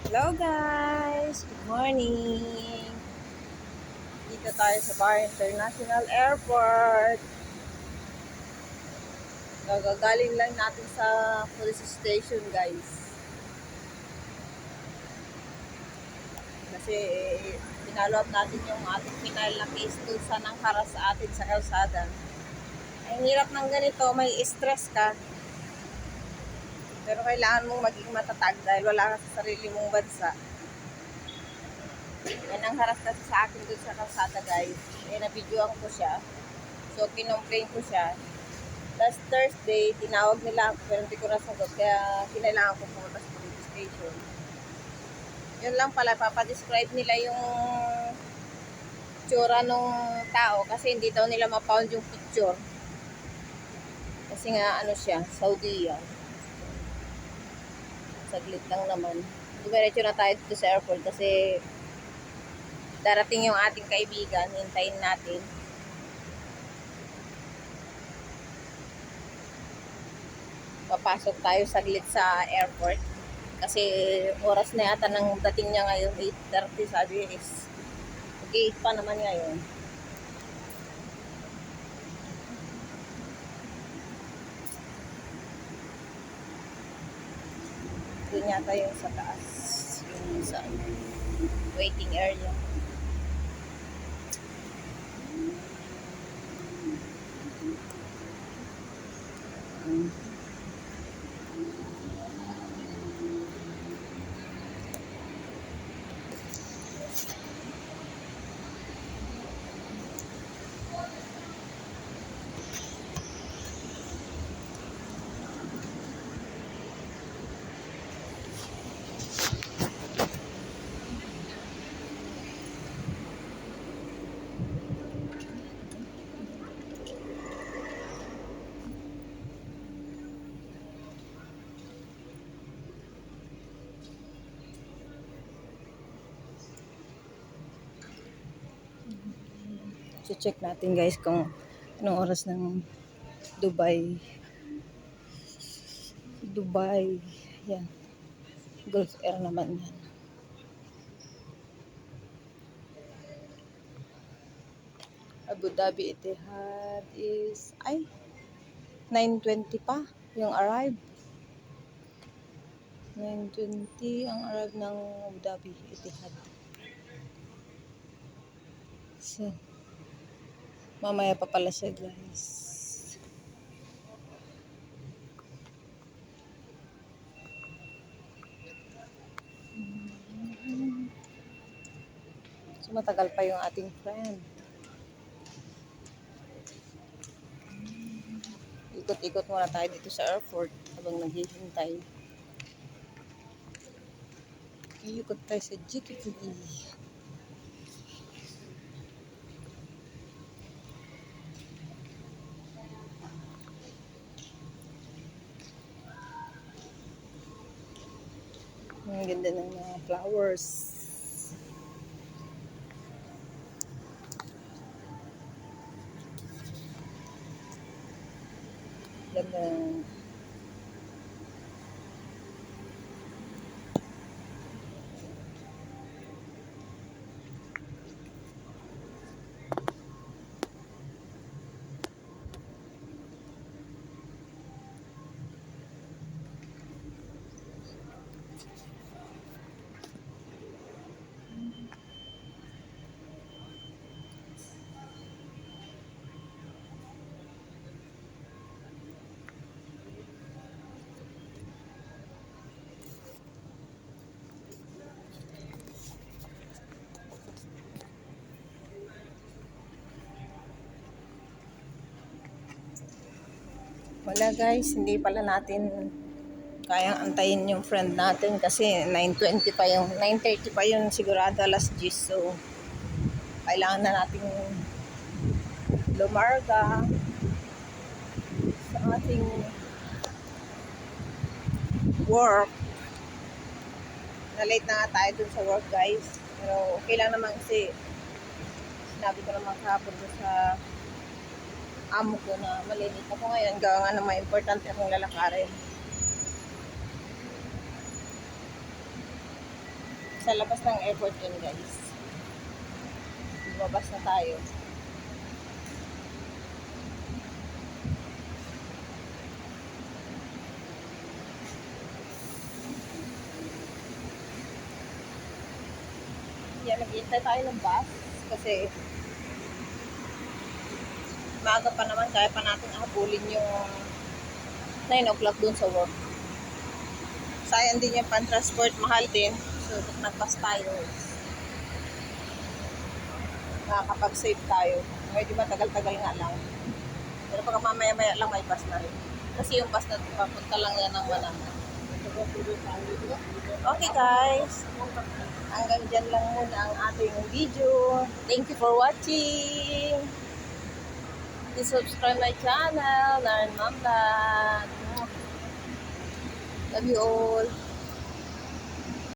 Hello guys! Good morning! Dito tayo sa Bar International Airport. Gagaling lang natin sa police station guys. Kasi pinalo up natin yung ating final na case dun sa nangharas sa atin sa kalsada. Ang hirap ng ganito, may stress ka. Pero kailangan mong maging matatag dahil wala ka sa sarili mong bansa. Yan ang haras kasi sa akin dun sa kalsada guys. Na-videoan ko siya. So, kinomplain ko siya. Last Thursday, tinawag nila ako pero hindi ko nasagot. Kaya kinailangan ko pumunta sa police station. Yun lang pala, papadescribe nila yung tsura nung tao kasi hindi daw nila ma-found yung picture. Kasi nga, siya, Saudi yan. Saglit lang naman. Dumiretso na tayo dito sa airport kasi darating yung ating kaibigan. Hintayin natin. Papasok tayo saglit sa airport. Kasi oras na yata ng dating niya ngayon, 8:30 sabi is gate pa naman ngayon. Doon yata yung sa taas. Yung sa waiting area. So check natin guys kung anong oras ng Dubai. Dubai. Yan. Gulf Air naman yan. Abu Dhabi Etihad is 9:20 pa yung arrive. 9:20 ang arrive ng Abu Dhabi Etihad. So, mamaya pa pala siya guys. So matagal pa yung ating friend. Ikot-ikot muna tayo dito sa airport habang naghihintay. Ikot tayo sa GKTV. Ang ganda ng mga flowers. Ganda. Wala guys, hindi pala natin kayang antayin yung friend natin kasi 9:20 pa yung 9:30 pa yung sigurado alas 10. So kailangan na natin lumarga sa ating work. Na-late na nga tayo dun sa work guys. Pero okay lang naman kasi sinabi ko naman kahapon sa amo ko na malilit ako ngayon. Gawa nga na mga importante akong lalakarin. Sa labas ng airport yun, guys. Lumabas na tayo. Yan, naghihintay tayo ng bus kasi maaga pa naman, kaya pa natin ahabulin yung 9 o'clock dun sa work. Sayang din yung pan-transport, mahal din. So, pag nag-bus tayo, makakapag-save tayo. Medyo matagal-tagal nga lang. Pero pag mamaya-maya lang may bus na rin. Kasi yung bus na papunta lang yan ng Manama. Okay guys, hanggang dyan lang muna ang ating video. Thank you for watching. Please subscribe my channel, Naren Mamla. Love you all.